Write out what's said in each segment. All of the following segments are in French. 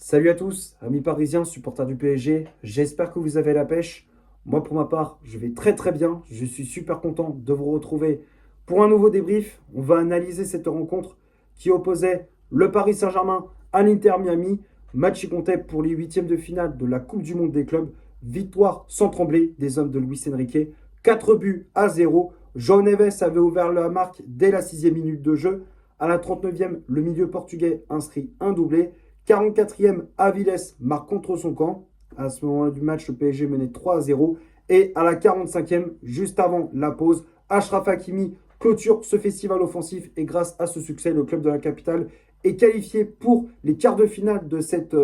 Salut à tous, amis parisiens, supporters du PSG. J'espère que vous avez la pêche. Moi, pour ma part, je vais très très bien. Je suis super content de vous retrouver pour un nouveau débrief. On va analyser cette rencontre qui opposait le Paris Saint-Germain à l'Inter Miami. Match qui comptait pour les huitièmes de finale de la Coupe du Monde des clubs. Victoire sans trembler des hommes de Luis Enrique. 4 buts à 0. João Neves avait ouvert la marque dès la 6e minute de jeu. À la 39e, le milieu portugais inscrit un doublé. 44e, Aviles marque contre son camp. À ce moment-là du match, le PSG menait 3-0. Et à la 45e, juste avant la pause, Achraf Hakimi clôture ce festival offensif. Et grâce à ce succès, le club de la capitale est qualifié pour les quarts de finale de cette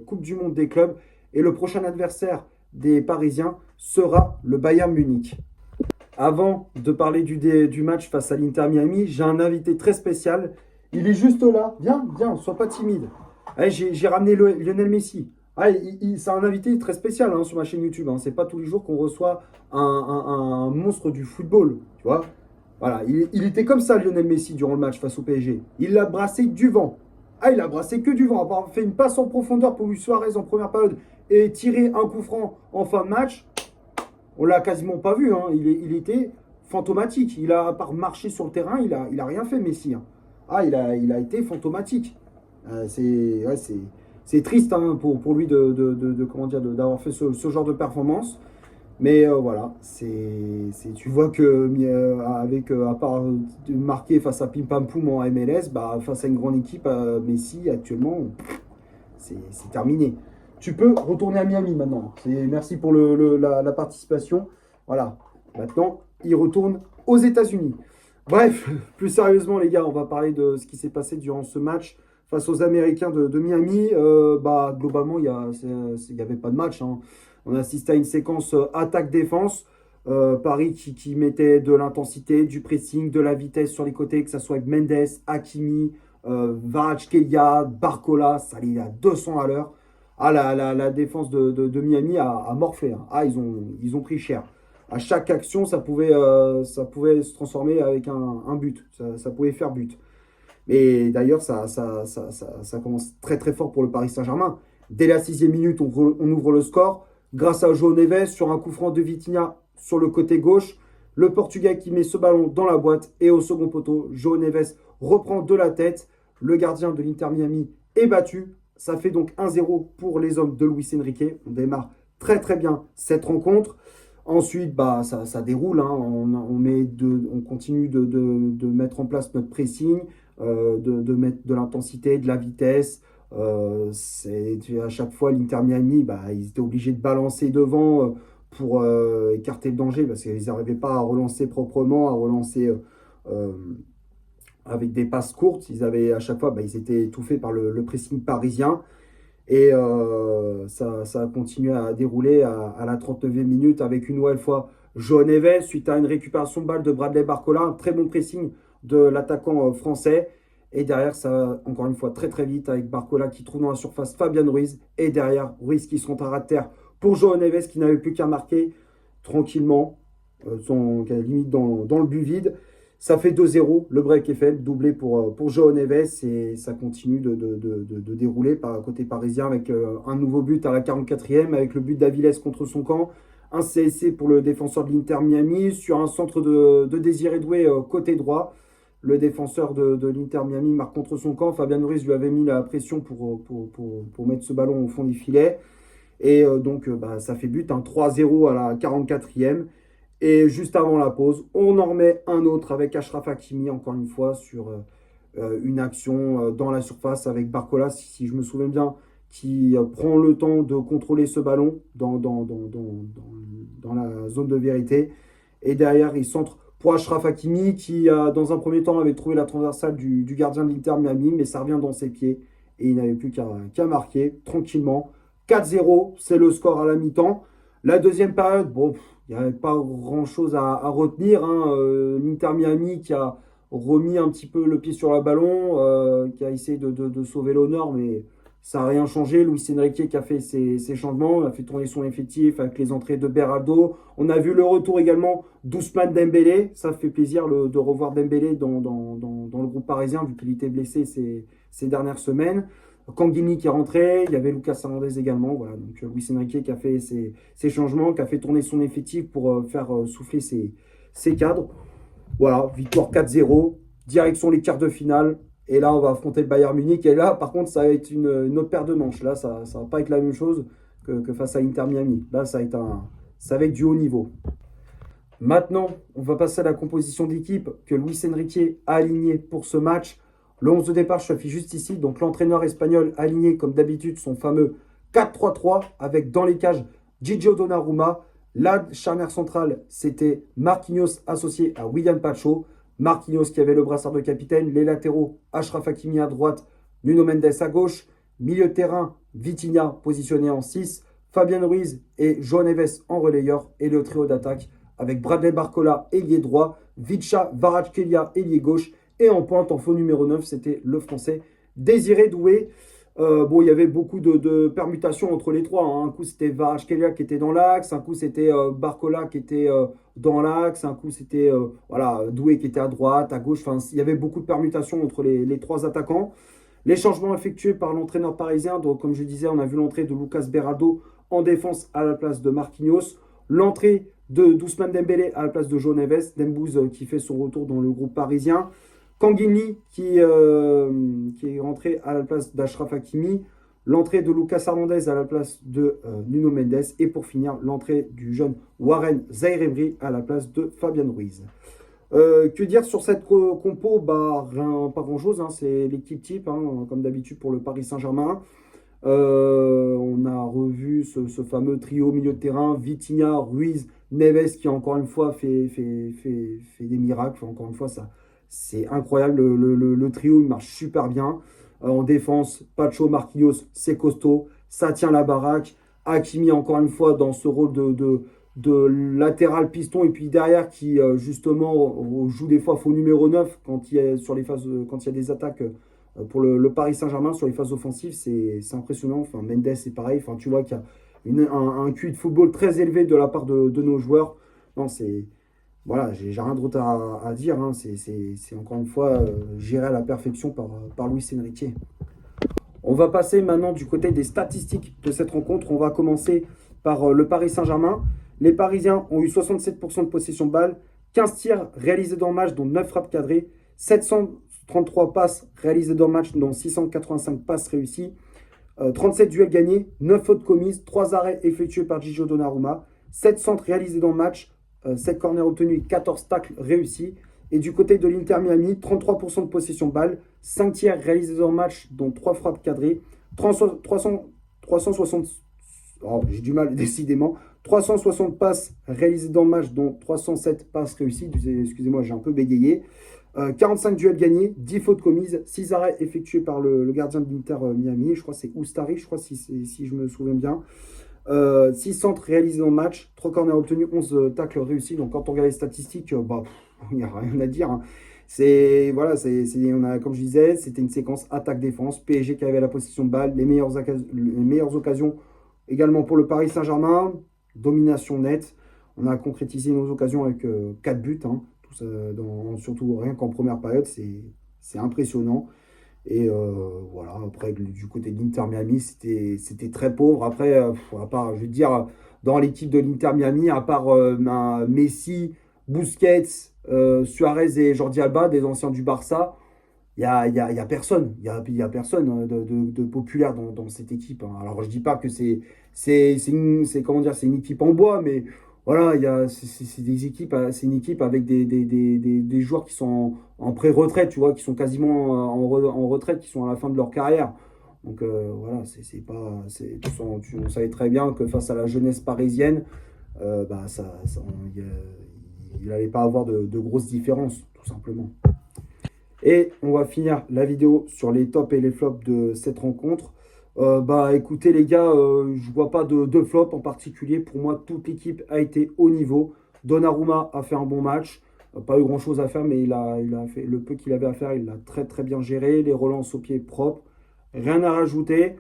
Coupe du Monde des clubs. Et le prochain adversaire des Parisiens sera le Bayern Munich. Avant de parler du match face à l'Inter Miami, j'ai un invité très spécial. Il est juste là. Viens, viens, sois pas timide. Allez, j'ai ramené Lionel Messi. C'est un invité très spécial sur ma chaîne YouTube. C'est pas tous les jours qu'on reçoit un monstre du football. Tu vois. Voilà, il était comme ça, Lionel Messi, durant le match face au PSG. Il a brassé du vent. Il a brassé que du vent. À part fait une passe en profondeur pour Luis Suarez en première période et tirer un coup franc en fin de match. On l'a quasiment pas vu. Il était fantomatique. Il a, à part marcher sur le terrain, il a rien fait, Messi. Il a été fantomatique. C'est triste pour lui d'avoir fait ce genre de performance. Mais voilà, tu vois que à part de marquer face à Pim Pam Poum en MLS, face à une grande équipe, Messi actuellement, c'est terminé. Tu peux retourner à Miami maintenant. Merci pour la participation. Voilà, maintenant il retourne aux États-Unis. Bref, plus sérieusement les gars, on va parler de ce qui s'est passé durant ce match face aux Américains de Miami. Globalement, il n'y avait pas de match. On assistait à une séquence attaque-défense. Paris qui mettait de l'intensité, du pressing, de la vitesse sur les côtés, que ce soit avec Mendes, Hakimi, Kvaratskhelia, Barcola, ça allait à 200 à l'heure. La défense de Miami a morflé. Ils ont pris cher. À chaque action, ça pouvait se transformer avec un but. Ça pouvait faire but. Mais d'ailleurs, ça commence très très fort pour le Paris Saint-Germain. Dès la 6e minute, on ouvre le score. Grâce à João Neves sur un coup franc de Vitinha sur le côté gauche. Le Portugais qui met ce ballon dans la boîte. Et au second poteau, João Neves reprend de la tête. Le gardien de l'Inter Miami est battu. Ça fait donc 1-0 pour les hommes de Luis Enrique. On démarre très très bien cette rencontre. Ensuite, ça déroule. On continue de mettre en place notre pressing, de mettre de l'intensité, de la vitesse. À chaque fois, l'Inter Miami, ils étaient obligés de balancer devant pour écarter le danger parce qu'ils n'arrivaient pas à relancer proprement, à relancer avec des passes courtes. À chaque fois, ils étaient étouffés par le pressing parisien. Et ça a continué à dérouler à la 39e minute avec une nouvelle fois João Neves suite à une récupération de balle de Bradley Barcola, un très bon pressing de l'attaquant français. Et derrière, ça va encore une fois très très vite avec Barcola qui trouve dans la surface Fabian Ruiz. Et derrière, Ruiz qui se rentre à terre pour João Neves qui n'avait plus qu'à marquer tranquillement, limite dans le but vide. Ça fait 2-0, le break est fait, doublé pour João Neves et ça continue de dérouler par côté parisien avec un nouveau but à la 44e, avec le but d'Aviles contre son camp, un CSC pour le défenseur de l'Inter Miami sur un centre de Désiré Doué côté droit. Le défenseur de l'Inter Miami marque contre son camp. Fabian Ruiz lui avait mis la pression pour mettre ce ballon au fond du filet. Et ça fait but, 3-0 à la 44e. Et juste avant la pause, on en remet un autre avec Achraf Hakimi, encore une fois, sur une action dans la surface avec Barcola, si je me souviens bien, qui prend le temps de contrôler ce ballon dans la zone de vérité. Et derrière, il centre pour Achraf Hakimi, qui, dans un premier temps, avait trouvé la transversale du gardien de l'Inter Miami, mais ça revient dans ses pieds. Et il n'avait plus qu'à marquer tranquillement. 4-0, c'est le score à la mi-temps. La deuxième période, il n'y avait pas grand-chose à retenir. L'Inter Miami qui a remis un petit peu le pied sur le ballon, qui a essayé de sauver l'honneur, mais ça n'a rien changé. Luis Enrique qui a fait ses changements, a fait tourner son effectif avec les entrées de Beraldo. On a vu le retour également d'Ousmane Dembélé. Ça fait plaisir de revoir Dembélé dans le groupe parisien, vu qu'il était blessé ces dernières semaines. Kanguini qui est rentré, il y avait Lucas Hernandez également. Voilà, donc Luis Enrique qui a fait ses changements, qui a fait tourner son effectif pour faire souffler ses cadres. Voilà, victoire 4-0, direction les quarts de finale. Et là, on va affronter le Bayern Munich. Et là, par contre, ça va être une autre paire de manches. Là, ça ne va pas être la même chose que face à Inter Miami. Là, ça va être du haut niveau. Maintenant, on va passer à la composition d'équipe que Luis Enrique a alignée pour ce match. Le 11 de départ je affiche juste ici. Donc, l'entraîneur espagnol a aligné, comme d'habitude, son fameux 4-3-3 avec dans les cages Gigio Donnarumma. La charnière centrale, c'était Marquinhos associé à William Pacho. Marquinhos qui avait le brassard de capitaine. Les latéraux, Achraf Hakimi à droite, Nuno Mendes à gauche. Milieu de terrain, Vitinha positionné en 6. Fabien Ruiz et João Neves en relayeur. Et le trio d'attaque avec Bradley Barcola, ailier droit. Vicha Kvaratskhelia, ailier gauche. Et en pointe, en faux numéro 9, c'était le français Désiré Doué. Bon, il y avait beaucoup de permutations entre les trois. Hein. Un coup, c'était Kvaratskhelia qui était dans l'axe. Un coup, c'était Barcola qui était dans l'axe. Un coup, c'était voilà, Doué qui était à droite, à gauche. Enfin, il y avait beaucoup de permutations entre les trois attaquants. Les changements effectués par l'entraîneur parisien. Donc, comme je disais, on a vu l'entrée de Lucas Beraldo en défense à la place de Marquinhos. L'entrée de Ousmane Dembélé à la place de João Neves. Dembouz qui fait son retour dans le groupe parisien. Kanguini qui est rentré à la place d'Achraf Hakimi, l'entrée de Lucas Hernandez à la place de Nuno Mendes et pour finir l'entrée du jeune Warren Zaïre-Emery à la place de Fabien Ruiz. Que dire sur cette compo? Bah, pas grand-chose, hein, c'est l'équipe type, hein, comme d'habitude pour le Paris Saint-Germain. On a revu ce fameux trio milieu de terrain, Vitinha, Ruiz, Neves qui encore une fois fait des miracles. Enfin, encore une fois, c'est incroyable, le trio il marche super bien. En défense, Pacho, Marquinhos, c'est costaud, ça tient la baraque. Hakimi encore une fois dans ce rôle de latéral piston et puis derrière qui justement joue des fois faux numéro 9 quand il y a, sur les phases, quand il y a des attaques pour le Paris Saint-Germain sur les phases offensives, c'est impressionnant. Enfin, Mendes c'est pareil, enfin, tu vois qu'il y a un QI de football très élevé de la part de nos joueurs. Non, c'est... Voilà, j'ai rien d'autre à dire. Hein. C'est encore une fois géré à la perfection par Luis Enrique. On va passer maintenant du côté des statistiques de cette rencontre. On va commencer par le Paris Saint-Germain. Les Parisiens ont eu 67% de possession de balle, 15 tirs réalisés dans le match, dont 9 frappes cadrées, 733 passes réalisées dans le match, dont 685 passes réussies, 37 duels gagnés, 9 fautes commises, 3 arrêts effectués par Gigio Donnarumma, 7 centres réalisés dans le match, 7 corners obtenus, 14 tacles réussis. Et du côté de l'Inter Miami, 33% de possession de balle, 5 tirs réalisés dans le match, dont 3 frappes cadrées, 360, oh, j'ai du mal décidément, 360 passes réalisées dans le match, dont 307 passes réussies. Excusez-moi, j'ai un peu bégayé. 45 duels gagnés, 10 fautes commises, 6 arrêts effectués par le gardien de l'Inter Miami. Je crois que c'est Oustari, je crois, si je me souviens bien. 6 centres réalisés dans le match, 3 corners obtenus, 11 tacles réussis. Donc quand on regarde les statistiques, il n'y a rien à dire. Hein. Voilà, comme je disais, c'était une séquence attaque-défense. PSG qui avait la possession de balle, les meilleures occasions également pour le Paris Saint-Germain. Domination nette. On a concrétisé nos occasions avec 4 buts. Hein. Tout ça, surtout rien qu'en première période, c'est impressionnant. Et voilà, après, du côté de l'Inter Miami, c'était très pauvre. Après, à part, je veux dire, dans l'équipe de l'Inter Miami, à part Messi, Busquets, Suarez et Jordi Alba, des anciens du Barça, il n'y a personne. Il y a personne de populaire dans cette équipe. Hein. Alors, je dis pas que comment dire, c'est une équipe en bois, mais voilà, c'est une équipe avec des joueurs qui sont en pré-retraite, tu vois, qui sont quasiment en retraite, qui sont à la fin de leur carrière. Donc voilà, on savait très bien que face à la jeunesse parisienne, il n'allait pas avoir de grosses différences, tout simplement. Et on va finir la vidéo sur les tops et les flops de cette rencontre. Écoutez les gars, je vois pas de flop en particulier. Pour moi, toute l'équipe a été au niveau. Donnarumma a fait un bon match. Pas eu grand chose à faire, mais il a fait le peu qu'il avait à faire, il l'a très très bien géré. Les relances au pied propres. Rien à rajouter.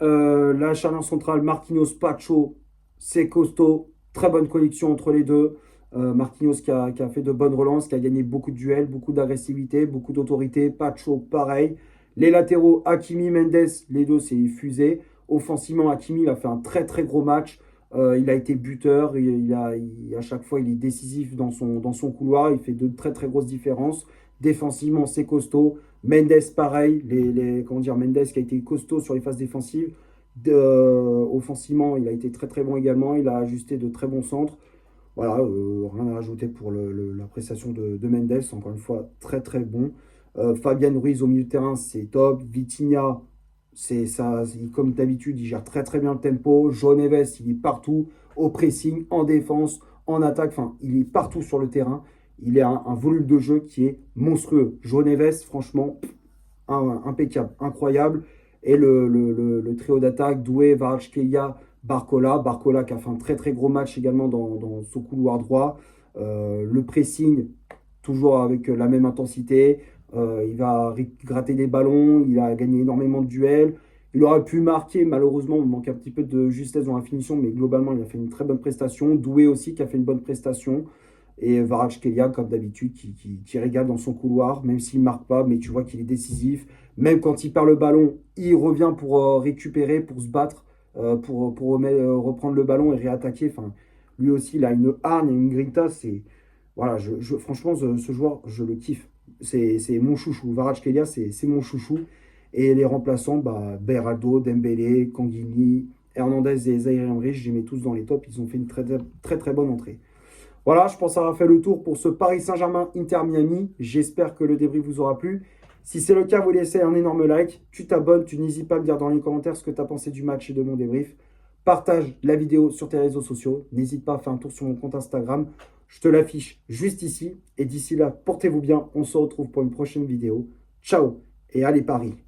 La charnière centrale, Marquinhos, Pacho, c'est costaud. Très bonne connexion entre les deux. Marquinhos qui a fait de bonnes relances, qui a gagné beaucoup de duels, beaucoup d'agressivité, beaucoup d'autorité. Pacho, pareil. Les latéraux, Hakimi, Mendes, les deux, c'est fusé. Offensivement, Hakimi, il a fait un très très gros match. Il a été buteur. À chaque fois, il est décisif dans son couloir. Il fait de très très grosses différences. Défensivement, c'est costaud. Mendes, pareil. Comment dire, Mendes qui a été costaud sur les phases défensives. Offensivement, il a été très très bon également. Il a ajusté de très bons centres. Voilà, rien à rajouter pour la prestation de Mendes. Encore une fois, très très bon. Fabien Ruiz au milieu de terrain, c'est top. Vitinha, c'est ça, comme d'habitude, il gère très très bien le tempo. João Neves, il est partout, au pressing, en défense, en attaque. Enfin, il est partout sur le terrain. Il a un volume de jeu qui est monstrueux. João Neves, franchement, impeccable, incroyable. Et le trio d'attaque, Doué, Kvaratskhelia, Barcola. Barcola qui a fait un très très gros match également dans ce couloir droit. Le pressing, toujours avec la même intensité. Il va gratter des ballons, il a gagné énormément de duels. Il aurait pu marquer, malheureusement, il manque un petit peu de justesse dans la finition, mais globalement, il a fait une très bonne prestation. Doué aussi qui a fait une bonne prestation. Et Kvaratskhelia, comme d'habitude, qui régale dans son couloir, même s'il ne marque pas, mais tu vois qu'il est décisif. Même quand il perd le ballon, il revient pour récupérer, pour se battre, reprendre le ballon et réattaquer. Enfin, lui aussi, il a une hargne et une grinta. Voilà, franchement, ce joueur, je le kiffe. C'est mon chouchou. Kvaratskhelia, c'est mon chouchou. Et les remplaçants, bah, Beraldo, Dembélé, Kanguini, Hernandez et Zaïre Emery, je les mets tous dans les tops. Ils ont fait une très très, très bonne entrée. Voilà, je pense avoir fait le tour pour ce Paris Saint-Germain Inter Miami. J'espère que le débrief vous aura plu. Si c'est le cas, vous laissez un énorme like. Tu t'abonnes, tu n'hésites pas à me dire dans les commentaires ce que tu as pensé du match et de mon débrief. Partage la vidéo sur tes réseaux sociaux. N'hésite pas à faire un tour sur mon compte Instagram. Je te l'affiche juste ici. Et d'ici là, portez-vous bien. On se retrouve pour une prochaine vidéo. Ciao et allez Paris.